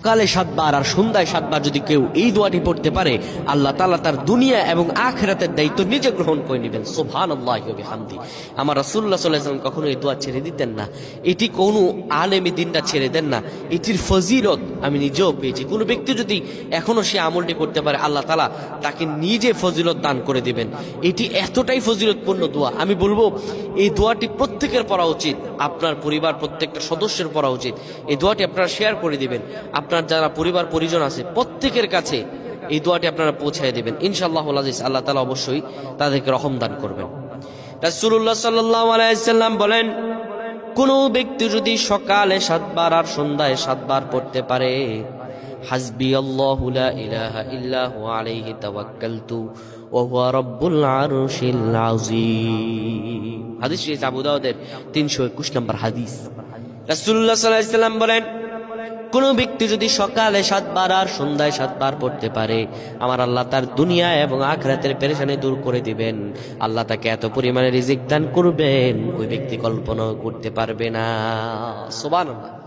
সকালে 7 বার আর সন্ধ্যায় 7 বার যদি কেউ এই দোয়াটি পড়তে পারে, আল্লাহ তাআলা তার দুনিয়া এবং আখিরাতের দায়িত্ব নিজে গ্রহণ করে নেবেন। সুবহানাল্লাহি ওয়া বিহামদি। আমার রাসূলুল্লাহ সাল্লাল্লাহু আলাইহি ওয়াসাল্লাম কখনো এই দোয়া ছেড়ে দিতেন না। এটি কোনো আলেম দ্বীনটা ছেড়ে দেন না। এটির ফজিলত আমি নিজেও পেয়েছি। কোনো ব্যক্তি যদি এখনো সে আমলটি করতে পারে, আল্লাহ তাআলা তাকে নিজে ফজিলত দান করে দিবেন। এটি এতটাই ফজিলতপূর্ণ দোয়া, আমি বলবো এই দোয়াটি প্রত্যেকের পড়া উচিত। আপনার পরিবার প্রত্যেকটা সদস্যের পড়া উচিত। এই দোয়াটি আপনারা শেয়ার করে দিবেন। আপনার যারা পরিবার পরিজন আছে প্রত্যেকের কাছে এই দোয়াটি আপনারা পৌঁছায় দিবেন। ইনশাআল্লাহুল আজিজ, আল্লাহ তাআলা অবশ্যই তাদেরকে রহম দান করবেন। রাসূলুল্লাহ সাল্লাল্লাহু আলাইহি ওয়াসাল্লাম বলেন, কোন ব্যক্তি যদি সকালে 7 বার আর সন্ধ্যায় 7 বার পড়তে পারে, হাসবি আল্লাহু লা ইলাহা ইল্লা হু আলাইহি তাওয়াক্কালতু ওয়া হুয়া রাব্বুল আরশিল আযীম। হাদিস শরীফ আবু দাউদের 321 নম্বর হাদিস। রাসূলুল্লাহ সাল্লাল্লাহু আলাইহি ওয়াসাল্লাম বলেন, কোন ব্যক্তি যদি সকালে 7 বার আর সন্ধ্যায় 7 বার পড়তে পারে, আমার আল্লাহ তার দুনিয়া এবং আখিরাতের পেরেশানি দূর করে দিবেন। আল্লাহ তাকে এত পরিমাণে রিজিক দান করবেন ওই ব্যক্তি কল্পনাও করতে পারবে না। সুবহানাল্লাহ।